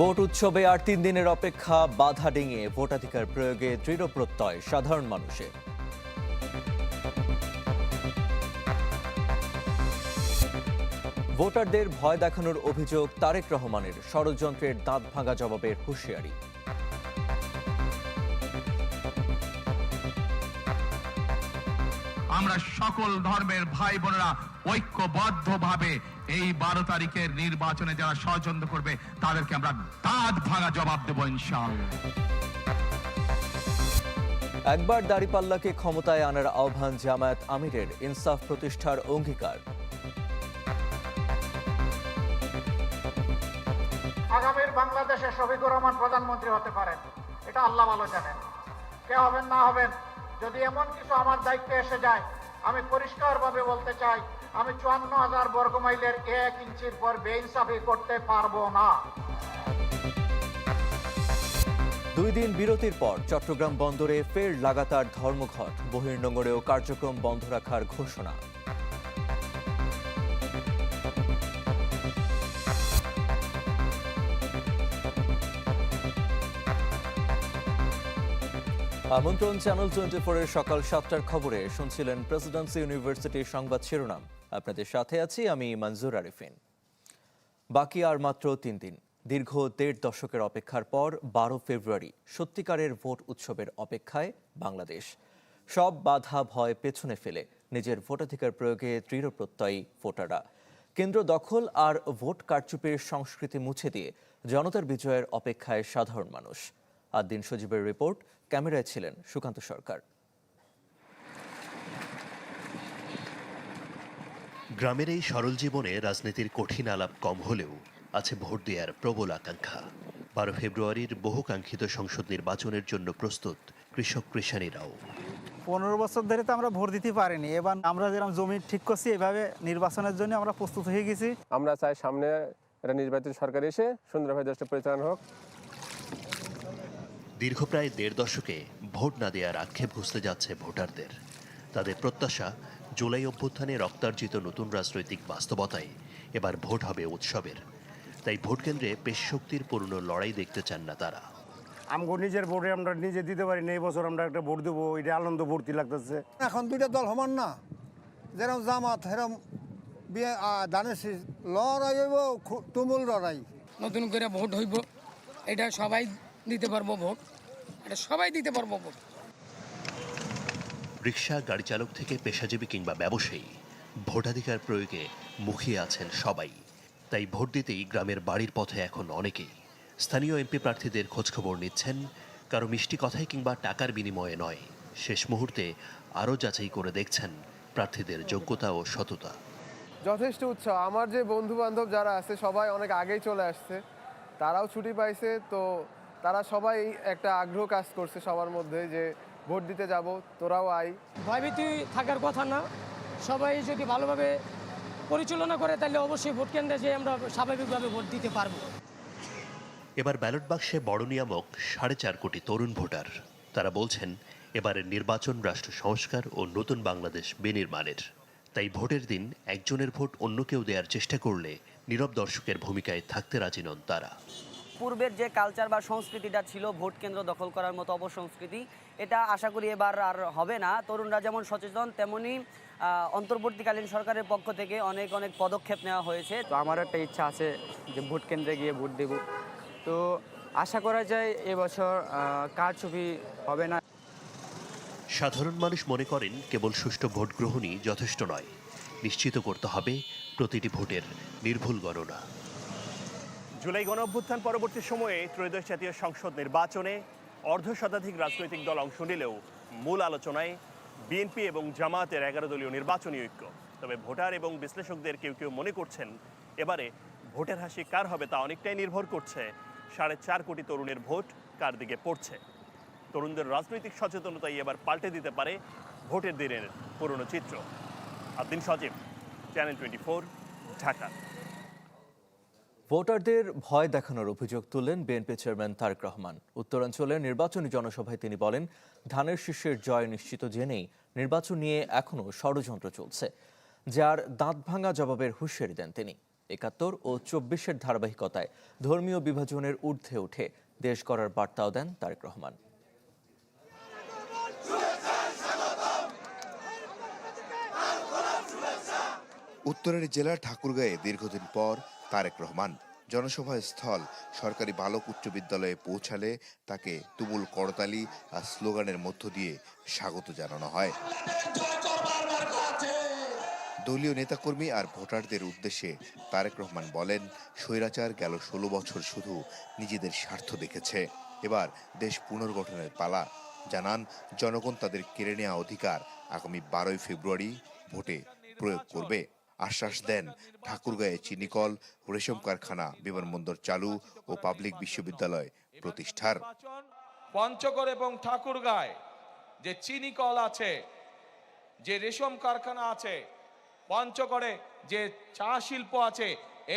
Vote উৎসবে আর 3 দিনের অপেক্ষা, বাধা ডিঙিয়ে ভোটাধিকার প্রয়োগে দৃঢ় প্রত্যয় সাধারণ মানুষের। ভোটারদের ভয় দেখানোর অভিযোগ তারেক রহমানের, ষড়যন্ত্রের দাঁত ভাঙা জবাবের হুঁশিয়ারি। আমরা সকল ধর্মের ভাই বোনেরা ঐক্যবদ্ধভাবে এই 12 তারিখের নির্বাচনে যারা ষড়যন্ত্র করবে তাদেরকে আমরা দাঁত ভাঙা জবাব দেব ইনশাআল্লাহ। একবার দাঁড়িপাল্লাকে ক্ষমতায় আনার আহ্বান জামায়াত আমিরের, ইনসাফ প্রতিষ্ঠার অঙ্গীকার। আগামীর বাংলাদেশে শফিকুর রহমান প্রধানমন্ত্রী হতে পারেন, এটা আল্লাহ ভালো জানেন। কে হবেন না হবেন, যদি এমন কিছু আমার দায়িত্বে এসে যায়, আমি পরিষ্কারভাবে বলতে চাই, আমি 54,000 বর্গমাইলের 1 ইঞ্চির পর বেইনসাফি করতে পারবো না। 2 দিন বিরতির পর চট্টগ্রাম বন্দরে ফের লাগাতার ধর্মঘট, বহির্নোঙরেও কার্যক্রম বন্ধ রাখার ঘোষণা। আমন্ত্রণ চ্যানেল 24-এর সকাল 7টার খবরে শুনছিলেন প্রেসিডেন্সি ইউনিভার্সিটির সংবাদ শিরোনাম। আপনাদের সাথে আছি আমি মনজুর আরিফিন। বাকি আর মাত্র 3 দিন। দীর্ঘ 1.5 দশকের অপেক্ষার পর 12 ফেব্রুয়ারি সত্যিকারের ভোট উৎসবের অপেক্ষায় বাংলাদেশ। সব বাধা ভয় পেছনে ফেলে নিজের ভোটাধিকার প্রয়োগে দৃঢ় প্রত্যয়ী ভোটাররা। কেন্দ্র দখল আর ভোট কারচুপির সংস্কৃতি মুছে দিয়ে জনতার বিজয়ের অপেক্ষায় সাধারণ মানুষ। আদ্দিন সজীবের রিপোর্ট, ক্যামেরায় ছিলেন সুকান্ত সরকার। গ্রামের এই সরল জীবনে রাজনীতির কঠিন আলাপ কম হলেও আছে ভোট দেওয়ার প্রবল আকাঙ্ক্ষা। 12 ফেব্রুয়ারির বহুকাঙ্ক্ষিত সংসদ নির্বাচনের জন্য প্রস্তুত কৃষক কৃষানীরাও। 15 বছর ধরে তো আমরা ভোট দিতে পারিনি, এবার আমরা যেরকম জমি ঠিক করছি এভাবে নির্বাচনের জন্য আমরা প্রস্তুত হয়ে গেছি। আমরা চাই সামনে একটা নির্বাচিত সরকার এসে সুন্দরভাবে দেশটা পরিচালনা হোক। দীর্ঘ প্রায় 1.5 দশকে ভোট না দেওয়ার আক্ষেপ ঘুষতে যাচ্ছে ভোটারদের। তাদের প্রত্যাশা, জুলাই অভ্যুত্থানে রক্তার্জিত নতুন রাজনৈতিক বাস্তবতায় এবার ভোট হবে উৎসবের। তাই ভোট কেন্দ্রে পেশি শক্তির পুরনো লড়াই দেখতে চান না তারা। আমগো নিজের ভোটে আমরা নিজে দিতে পারি না, এই বছর আমরা একটা ভোট দেবো, এটা আনন্দ ভর্তি লাগতেছে। এখন 2টা দল সমান না, যেরকম জামাত সেরকম ধানের শীষ লড়াই হইব, তুমুল লড়াই। নতুন করে ভোট হইব, এটা সবাই দিতে পারবো ভোট, এটা সবাই দিতে পারবো ভোট। রিকশা, গাড়ি চালক থেকে পেশাজীবী কিংবা ব্যবসায়ী, ভোটাধিকার প্রয়োগে মুখিয়ে আছেন সবাই। তাই ভোট দিতেই গ্রামের বাড়ির পথে এখন অনেকেই। স্থানীয় এমপি প্রার্থীদের খোঁজখবর নিচ্ছেন, কারো মিষ্টি কথায় কিংবা টাকার বিনিময়ে নয়, শেষ মুহূর্তে আরও যাচাই করে দেখছেন প্রার্থীদের যোগ্যতা ও সততা। যথেষ্ট উৎসাহ। আমার যে বন্ধু বান্ধব যারা আছে সবাই অনেক আগেই চলে আসছে, তারাও ছুটি পাইছে, তো তারা সবাই একটা আগ্রহ কাজ করছে সবার মধ্যে যে ভোট দিতে যাব, তোরাও আই। ভয়ভীতি থাকার কথা না, সবাই যদি ভালোভাবে পরিচালনা করে তাহলে অবশ্যই ভোট কেন্দ্রে যেয়ে আমরা স্বাভাবিকভাবে ভোট দিতে পারবো। এবার ব্যালট বাক্সে বড় নিয়ামক 4.5 কোটি তরুণ ভোটার। তারা বলছেন এবারের নির্বাচন রাষ্ট্র সংস্কার ও নতুন বাংলাদেশ বিনির্মাণের। তাই ভোটের দিন একজনের ভোট অন্য কেউ দেওয়ার চেষ্টা করলে নীরব দর্শকের ভূমিকায় থাকতে রাজি নন তারা। পূর্বের যে কালচার বা সংস্কৃতিটা ছিল ভোট কেন্দ্র দখল করার মতো অপসংস্কৃতি, এটা আশা করি এবার আর হবে না। তরুণরা যেমন সচেতন, তেমনি অন্তর্বর্তীকালীন সরকারের পক্ষ থেকে অনেক অনেক পদক্ষেপ নেওয়া হয়েছে। তো আমার একটা ইচ্ছা আছে যে ভোট কেন্দ্রে গিয়ে ভোট দেব, তো আশা করা যায় এবছর কারচুপি হবে না। সাধারণ মানুষ মনে করেন কেবল সুষ্ঠু ভোট গ্রহণই যথেষ্ট নয়, নিশ্চিত করতে হবে প্রতিটি ভোটের নির্ভুল গণনা। জুলাই গণঅভ্যুত্থান পরবর্তী সময়ে ত্রয়োদশ জাতীয় সংসদ নির্বাচনে অর্ধশতাধিক রাজনৈতিক দল অংশ নিলেও মূল আলোচনায় বিএনপি এবং জামায়াতের 11 দলীয় নির্বাচনী ঐক্য। তবে ভোটার এবং বিশ্লেষকদের কেউ কেউ মনে করছেন এবারে ভোটের হাসি কার হবে তা অনেকটাই নির্ভর করছে 4.5 কোটি তরুণের ভোট কার দিকে পড়ছে। তরুণদের রাজনৈতিক সচেতনতাই এবার পাল্টে দিতে পারে ভোটের দিনের পুরনো চিত্র। আদ্দিন সজীব, চ্যানেল 24, ঢাকা। ভোটারদের ভয় দেখানোর অভিযোগ তুললেন বিএনপি চেয়ারম্যান তারেক রহমান। উত্তরাঞ্চলের নির্বাচনী জনসভায় তিনি বলেন, ধানের শীষের জয় নিশ্চিত জেনেই নির্বাচন নিয়ে এখনও ষড়যন্ত্র চলছে, যার দাঁত ভাঙা জবাবের হুঁশিয়ারি দেন তিনি। 71 ও 24-এর ধারাবাহিকতায় ধর্মীয় বিভাজনের ঊর্ধ্বে উঠে দেশ গড়ার বার্তাও দেন তারেক রহমান। উত্তরের জেলা ঠাকুরগাঁয়ে দীর্ঘদিন পর তারেক রহমান জনসভা স্থল সরকারি বালক উচ্চ বিদ্যালয়ে পৌঁছালে তাকে তুমুল করতালি আর স্লোগানের মধ্য দিয়ে স্বাগত জানানো হয়। দলীয় নেতাকর্মী আর ভোটারদের উদ্দেশ্যে তারেক রহমান বলেন, স্বৈরাচার গেল 16 বছর শুধু নিজেদের স্বার্থ দেখেছে, এবার দেশ পুনর্গঠনের পালা। জানান, জনগণ তাদের কেড়ে নেওয়া অধিকার আগামী 12 ফেব্রুয়ারি ভোটে প্রয়োগ করবে। আশ্বাস দেন, ঠাকুরগাঁয়ে চিনিকল, রেশম কারখানা, বিমানবন্দর চালু ও পাবলিক বিশ্ববিদ্যালয় প্রতিষ্ঠার। পঞ্চগড় এবং ঠাকুরগাঁয় যে চিনিকল আছে, যে রেশম কারখানা আছে, পঞ্চগড়ে যে চা শিল্প আছে,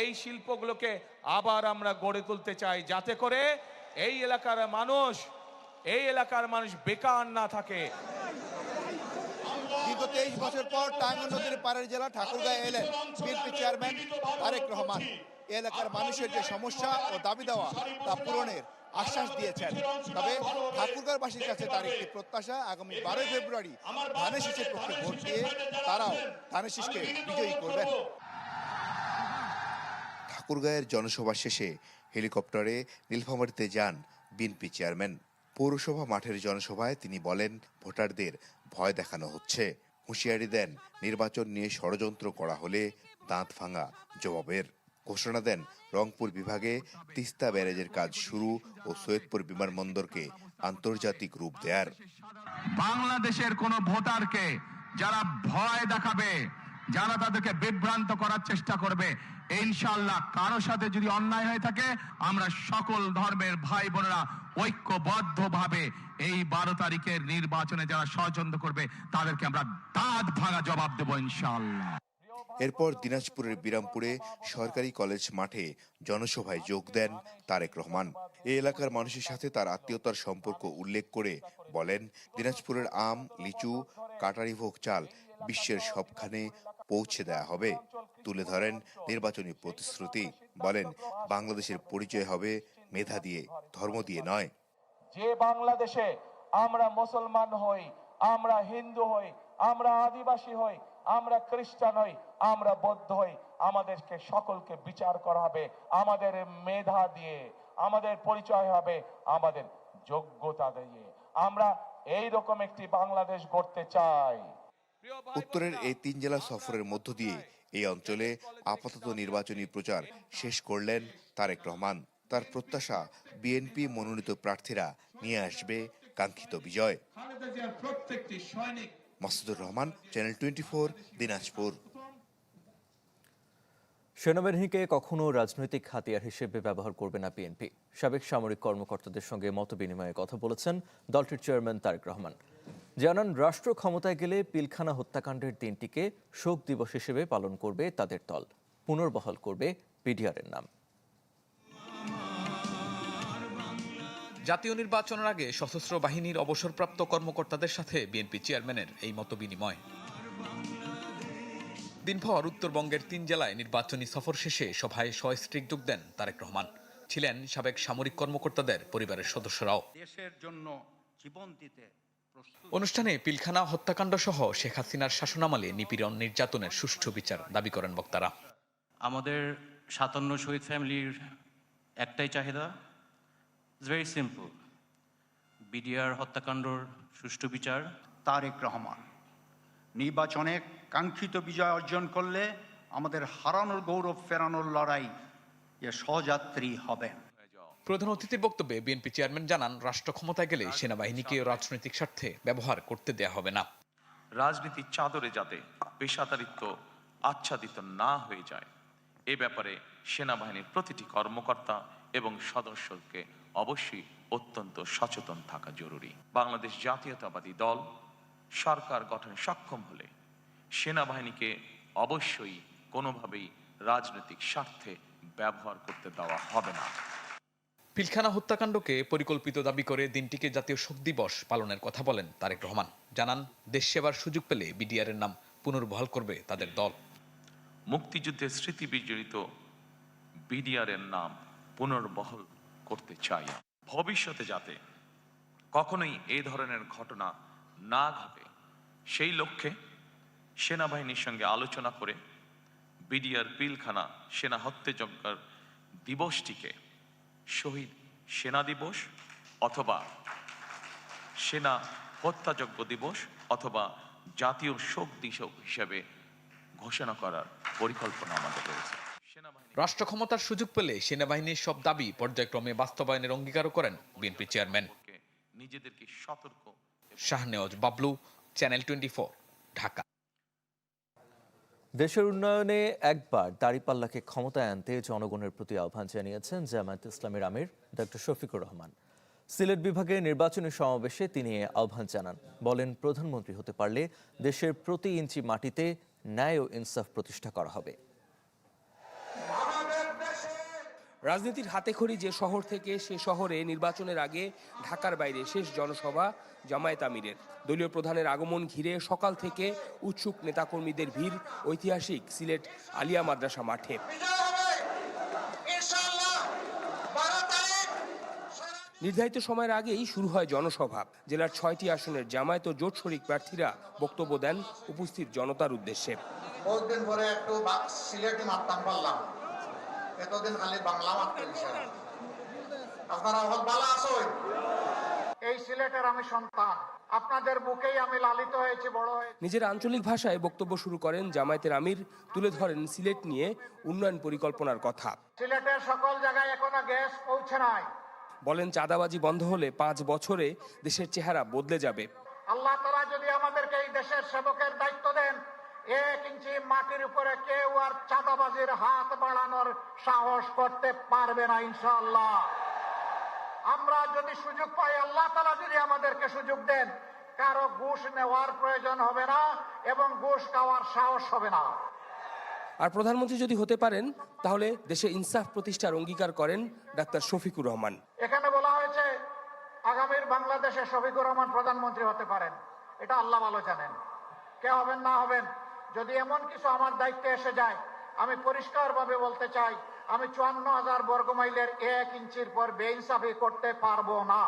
এই শিল্পগুলোকে আবার আমরা গড়ে তুলতে চাই, যাতে করে এই এলাকার মানুষ বেকার না থাকে। দীর্ঘ 23 বছর পর টাঙ্গন নদীর পাড়ের জেলা ঠাকুরগাঁয়ে এলেন বিএনপি চেয়ারম্যান তারেক রহমান। এলাকার মানুষের যে সমস্যা ও দাবি দেওয়া তা পূরণের আশ্বাস দিয়েছেন। তবে ঠাকুরগাঁওবাসীর কাছে তার একটি প্রত্যাশা, আগামী 12 ফেব্রুয়ারি ধানের শীষের পক্ষে ভোট দিয়ে তারাও ধানের শীষকে বিজয়ী করবেন। ঠাকুরগাঁয়ের জনসভা শেষে হেলিকপ্টারে নীলফামারীতে যান বিএনপি চেয়ারম্যান। পৌরসভা মাঠের জনসভায় তিনি বলেন, ভোটারদের ভয় দেখানো হচ্ছে। হুঁশিয়ারি দেন, নির্বাচন নিয়ে ষড়যন্ত্র করা হলে দাঁত ভাঙা জবাবের। ঘোষণা দেন, রংপুর বিভাগে তিস্তা ব্যারেজের কাজ শুরু ও সৈয়দপুর বিমানবন্দরকে আন্তর্জাতিক রূপ দেয়ার। বাংলাদেশের কোন ভোটারকে যারা ভয় দেখাবে, যারা তাদেরকে বিভ্রান্ত করার চেষ্টা করবে, ইনশাআল্লাহ কারো সাথে যদি অন্যায় হয়ে থাকে, আমরা সকল ধর্মের ভাই বোনেরা ঐক্যবদ্ধভাবে এই 12 তারিখের নির্বাচনে যারা ষড়যন্ত্র করবে তাদেরকে আমরা দাঁত ভাঙা জবাব দেব ইনশাআল্লাহ। এরপর দিনাজপুরের বিরামপুরে সরকারি কলেজ মাঠে জনসভায় যোগ দেন তারেক রহমান। এই এলাকার মানুষের সাথে তার আত্মীয়তার সম্পর্ক উল্লেখ করে বলেন, দিনাজপুরের আম, লিচু, কাটারিভোগ চাল বিশ্বের সবখানে পৌঁছে দেয়া হবে। তুলে ধরেন নির্বাচনী প্রতিশ্রুতি। বলেন, বাংলাদেশের পরিচয় হবে মেধা দিয়ে, ধর্ম দিয়ে নয়। যে বাংলাদেশে আমরা মুসলমান হই, আমরা হিন্দু হই, আমরা আদিবাসী হই, আমরা খ্রিস্টান হই, আমরা বৌদ্ধ হই, আমাদেরকে সকলকে বিচার করা হবে আমাদের মেধা দিয়ে, আমাদের পরিচয় হবে আমাদের যোগ্যতা দিয়ে। আমরা এই রকম একটি বাংলাদেশ গড়তে চাই। উত্তরের এই 3 জেলা সফরের মধ্য দিয়ে এই অঞ্চলে আপাতত নির্বাচনী প্রচার শেষ করলেন তারেক রহমান। তার প্রত্যাশা, বিএনপি মনোনীত প্রার্থীরা নিয়ে আসবে কাঙ্ক্ষিত বিজয়। মাসুদুর রহমান, চ্যানেল 24, দিনাজপুর। সেনাবাহিনীকে কখনো রাজনৈতিক হাতিয়ার হিসেবে ব্যবহার করবে না বিএনপি। সাবেক সামরিক কর্মকর্তাদের সঙ্গে মত বিনিময়ে কথা বলেছেন দলটির চেয়ারম্যান তারেক রহমান। জানান, রাষ্ট্র ক্ষমতায় গেলে পিলখানা হত্যাকাণ্ডের দিনটিকে শোক দিবস হিসেবে পালন করবে তাদের দল। পুনর্বহাল করবে বিডিআরের নাম। জাতীয় নির্বাচনের আগে সশস্ত্র বাহিনীর অবসরপ্রাপ্ত কর্মকর্তাদের সাথে বিএনপি চেয়ারম্যানের এই মতবিনিময়। দিনভর উত্তরবঙ্গের 3 জেলায় নির্বাচনী সফর শেষে সভায় সস্ত্রীক যোগ দেন তারেক রহমান। ছিলেন সাবেক সামরিক কর্মকর্তাদের পরিবারের সদস্যরাও। দেশের জন্য জীবন দিতে অনুষ্ঠানে পিলখানা হত্যাকাণ্ড সহ শেখ হাসিনার শাসনামলে নিপীড়ন নির্যাতনের সুষ্ঠু বিচার দাবি করেন বক্তারা। আমাদের 57 শহীদ ফ্যামিলির একটাই চাহিদা, ভেরি সিম্পল, বিডিআর হত্যাকাণ্ডর সুষ্ঠু বিচার। তারেক রহমান নির্বাচনে কাঙ্ক্ষিত বিজয় অর্জন করলে আমাদের হারানোর গৌরব ফেরানোর লড়াই সহযাত্রী হবেন। প্রধান অতিথির বক্তব্যে বিএনপি চেয়ারম্যান জানান, রাষ্ট্র ক্ষমতায় গেলে সেনাবাহিনীকে রাজনৈতিক স্বার্থে ব্যবহার করতে দেয়া হবে না। রাজনীতির চাদরে যাতে পেশাদারিত্ব আচ্ছাদিত না হয়ে যায়, এ ব্যাপারে সেনাবাহিনীর প্রতিটি কর্মকর্তা এবং সদস্যকে অবশ্যই অত্যন্ত সচেতন থাকা জরুরি। বাংলাদেশ জাতীয়তাবাদী দল সরকার গঠনে সক্ষম হলে সেনাবাহিনীকে অবশ্যই কোনোভাবেই রাজনৈতিক স্বার্থে ব্যবহার করতে দেওয়া হবে না। পিলখানা হত্যাকাণ্ডকে পরিকল্পিত দাবি করে দিনটিকে জাতীয় শোক দিবস পালনের কথা বলেন তারেক রহমান। জানান, দেশ সেবার সুযোগ পেলে বিডিআরের নাম পুনর্বহাল করবে তাদের দল। মুক্তিযুদ্ধের স্মৃতি বিজড়িত বিডিআর এর নাম পুনর্বহাল করতে চাই। ভবিষ্যতে যাতে কখনোই এই ধরনের ঘটনা না ঘটে সেই লক্ষ্যে সেনাবাহিনীর সঙ্গে আলোচনা করে বিডিআর পিলখানা সেনা হত্যাযজ্ঞের দিবসটিকে শহীদ সেনা দিবস অথবা সেনা হত্যাযজ্ঞ দিবস অথবা জাতীয় শোক দিবস হিসেবে ঘোষণা করার পরিকল্পনা আমাদের রয়েছে। রাষ্ট্র ক্ষমতার সুযোগ পেলে সেনাবাহিনীর সব দাবি পর্যায়ক্রমে বাস্তবায়নের অঙ্গীকারও করেন বিএনপি চেয়ারম্যান। নিজেদেরকে সতর্ক। শাহনেওয়াজ বাবলু, চ্যানেল 24, ঢাকা। দেশের উন্নয়নে একবার দাঁড়িপাল্লাকে ক্ষমতায় আনতে জনগণের প্রতি আহ্বান জানিয়েছেন জামায়াতে ইসলামীর আমির ডক্টর শফিকুর রহমান। সিলেট বিভাগে নির্বাচনী সমাবেশে তিনি আহ্বান জানান। বলেন, প্রধানমন্ত্রী হতে পারলে দেশের প্রতি ইঞ্চি মাটিতে ন্যায় ও ইনসাফ প্রতিষ্ঠা করা হবে। রাজনীতির হাতেখড়ি যে শহর থেকে সে শহরে নির্বাচনের আগে ঢাকার বাইরে শেষ জনসভা জামায়াত আমিরের। দলীয় প্রধানের আগমন ঘিরে সকাল থেকে উৎসুক নেতাকর্মীদের ভিড় ঐতিহাসিক সিলেট আলিয়া মাদ্রাসা মাঠে। নির্ধারিত সময়ের আগেই শুরু হয় জনসভা। জেলার 6টি আসনের জামায়াত ও জোট শরিক প্রার্থীরা বক্তব্য দেন উপস্থিত জনতার উদ্দেশ্যে। বহুদিন পরে একটু সিলেটি মারতাম পারলাম, এতদিন খালি বাংলা মারতেন। আপনারা ভালো আছেন? এই সিলেটের আমি সন্তান, আপনাদের বুকেই আমি লালিত হয়েছি, বড় হয়েছি। নিজের আঞ্চলিক ভাষায় বক্তব্য শুরু করেন জামায়াতের আমির। তুলে ধরেন সিলেট নিয়ে উন্নয়ন পরিকল্পনার কথা। সিলেটের সকল জায়গায় এখনো গ্যাস পৌঁছে নাই। বলেন, চাঁদাবাজি বন্ধ হলে 5 বছরে দেশের চেহারা বদলে যাবে। আল্লাহ তাআলা যদি আমাদেরকে এই দেশের সেবকের দায়িত্ব দেন, 1 ইঞ্চি মাটির উপরে কেউ আর চাঁদাবাজির হাত বাড়ানোর সাহস করতে পারবে না ইনশাআল্লাহ। আমরা যদি সুযোগ পাই, আল্লাহ তাআলা যদি আমাদেরকে সুযোগ দেন, কারো ঘুষ নেওয়ার প্রয়োজন হবে না এবং ঘুষ খাওয়ার সাহস হবে না। আর প্রধানমন্ত্রী যদি হতে পারেন তাহলে দেশে ইনসাফ প্রতিষ্ঠার অঙ্গীকার করেন ডাক্তার শফিকুর রহমান। এখানে বলা হয়েছে আগামীর বাংলাদেশে শফিকুর রহমান প্রধানমন্ত্রী হতে পারেন। এটা আল্লাহ ভালো জানেন, কে হবেন না হবেন। যদি এমন কিছু আমার দায়িত্বে এসে যায়, আমি পরিষ্কারভাবে বলতে চাই, আমি 54,000 বর্গমাইলের 1 ইঞ্চির পর বেইনসাফি করতে পারবো না।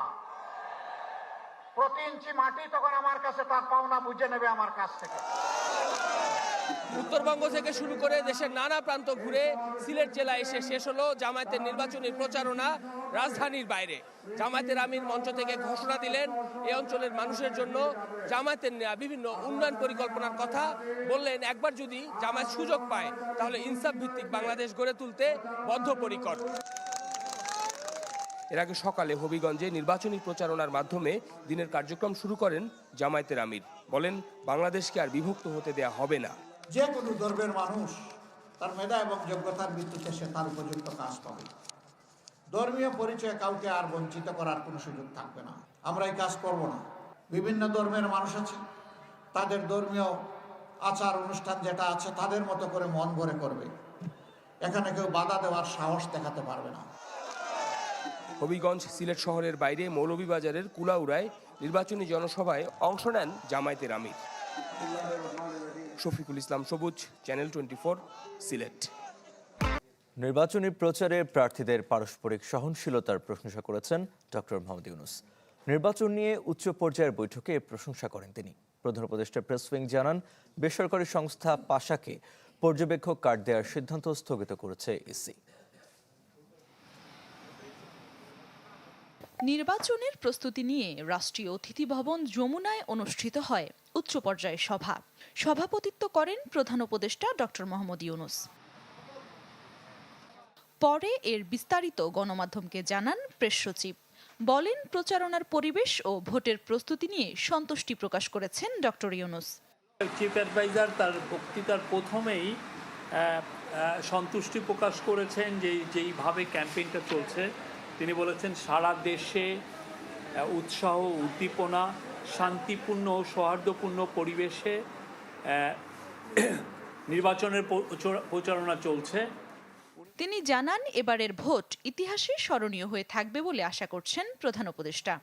প্রতি ইঞ্চি মাটি তখন আমার কাছে তার পাওনা বুঝে নেবে আমার কাছ থেকে। উত্তরবঙ্গ থেকে শুরু করে দেশের নানা প্রান্ত ঘুরে সিলেট জেলায় এসে শেষ হলো জামায়াতের নির্বাচনী প্রচারণা রাজধানীর বাইরে। জামায়াতের আমির মঞ্চ থেকে ঘোষণা দিলেন এই অঞ্চলের মানুষের জন্য জামায়াতের নেওয়া বিভিন্ন উন্নয়ন পরিকল্পনার কথা। বললেন, একবার যদি জামায়াত সুযোগ পায় তাহলে ইনসাফ ভিত্তিক বাংলাদেশ গড়ে তুলতে বদ্ধপরিকর। এর আগে সকালে হবিগঞ্জে নির্বাচনী প্রচারণার মাধ্যমে দিনের কার্যক্রম শুরু করেন জামায়াতের আমির। বলেন, বাংলাদেশকে আর বিভক্ত হতে দেয়া হবে না। যে কোনো ধর্মের মানুষ তার মেধা এবং যোগ্যতার ভিত্তিতে সে তার উপযুক্ত কাজ পাবে। ধর্মীয় পরিচয়ে কাউকে আর বঞ্চিত করার কোনো সুযোগ থাকবে না। আমরা এই কাজ করব না। বিভিন্ন ধর্মের মানুষ আছে, তাদের ধর্মীয় আচার অনুষ্ঠান যেটা আছে তাদের মতো করে মন ভরে করবে। এখানে কেউ বাধা দেওয়ার সাহস দেখাতে পারবে না। হবিগঞ্জ সিলেট শহরের বাইরে মৌলভীবাজারের কুলাউড়ায় নির্বাচনী জনসভায় অংশ নেন জামায়াতের আমির। শফিকুল ইসলাম সবুজ, চ্যানেল 24, সিলেট। নির্বাচনী প্রচারে প্রার্থীদের পারস্পরিক সহনশীলতার প্রশংসা করেছেন ডক্টর মোহাম্মদ ইউনূস। নির্বাচন নিয়ে উচ্চ পর্যায়ের বৈঠকে প্রশংসা করেন তিনি। প্রধান উপদেষ্টা প্রেস উইং জানান, বেসরকারি সংস্থা পাশাকে পর্যবেক্ষক কার্ড দেওয়ার সিদ্ধান্ত স্থগিত করেছে ইসি। নির্বাচনের প্রস্তুতি নিয়ে রাষ্ট্রীয় অতিথি ভবন যমুনায় অনুষ্ঠিত হয় উচ্চ পর্যায়ের সভা। সভাপতিত্ব করেন প্রধান উপদেষ্টা ডক্টর মোহাম্মদ ইউনূস। পরে এর বিস্তারিত গণমাধ্যমকে জানান প্রেস সচিব। বলেন, প্রচারণার পরিবেশ ও ভোটের প্রস্তুতি নিয়ে সন্তুষ্টি প্রকাশ করেছেন ডক্টর ইউনূস। চিফ অ্যাডভাইজার তার বক্তৃতার প্রথমেই সন্তুষ্টি প্রকাশ করেছেন যেইভাবে ক্যাম্পেইনটা চলছে। তিনি বলেছেন, সারা দেশে উৎসাহ, উদ্দীপনা, শান্তিপূর্ণ ও সৌহার্দ্যপূর্ণ পরিবেশে নির্বাচনের প্রচারণা চলছে। তিনি জানান, এবারের ভোট ইতিহাসে স্মরণীয় হয়ে থাকবে বলে আশা করছেন প্রধান উপদেষ্টা,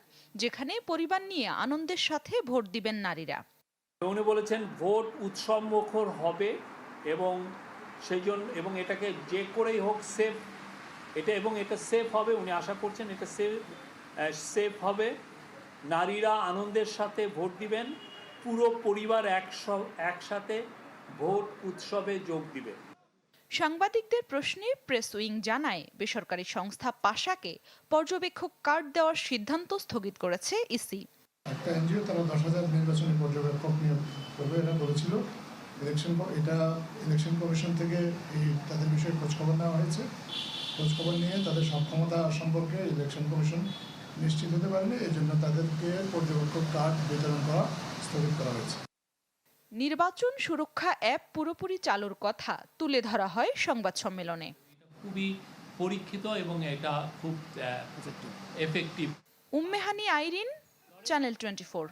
যেখানে পরিবার নিয়ে আনন্দের সাথে ভোট দিবেন নারীরা। উনি বলেছেন, ভোট উৎসব মুখর হবে এবং সেই জন্য এবং এটাকে যে করেই হোক সেফ এটা সেফ হবে, উনি আশা করছেন এটা সেফ হবে। নারীরা আনন্দের সাথে ভোট দিবেন, পুরো পরিবার একসাথে ভোট উৎসবে যোগ দিবে। সাংবাদিকদের প্রশ্নে প্রেস উইং জানায়, বেসরকারি সংস্থা পাশাকে পর্যবেক্ষক কার্ড দেওয়ার সিদ্ধান্ত স্থগিত করেছে ইসি। একটা এনজিও তারা 10,000 নির্বাচনী পর্যবেক্ষক নিয়োগ করবে এটা বলেছিল। ইলেকশন কমিশন থেকে তাদের বিষয়ে খোঁজখবর নেওয়া হয়েছে। খোঁজখবর নিয়ে তাদের সক্ষমতা সম্পর্কে ইলেকশন কমিশন নিশ্চিত হতে পারেনি, এই জন্য তাদেরকে পর্যবেক্ষক কার্ড বিতরণ করা স্থগিত করা হয়েছে। নির্বাচন সুরক্ষা অ্যাপ পুরোপুরি চালুর কথা তুলে ধরা হয় সংবাদ সম্মেলনে। খুবই পরীক্ষিত এবং এটা খুব এফেক্টিভ। উম্মেহানি আইরিন, চ্যানেল 24।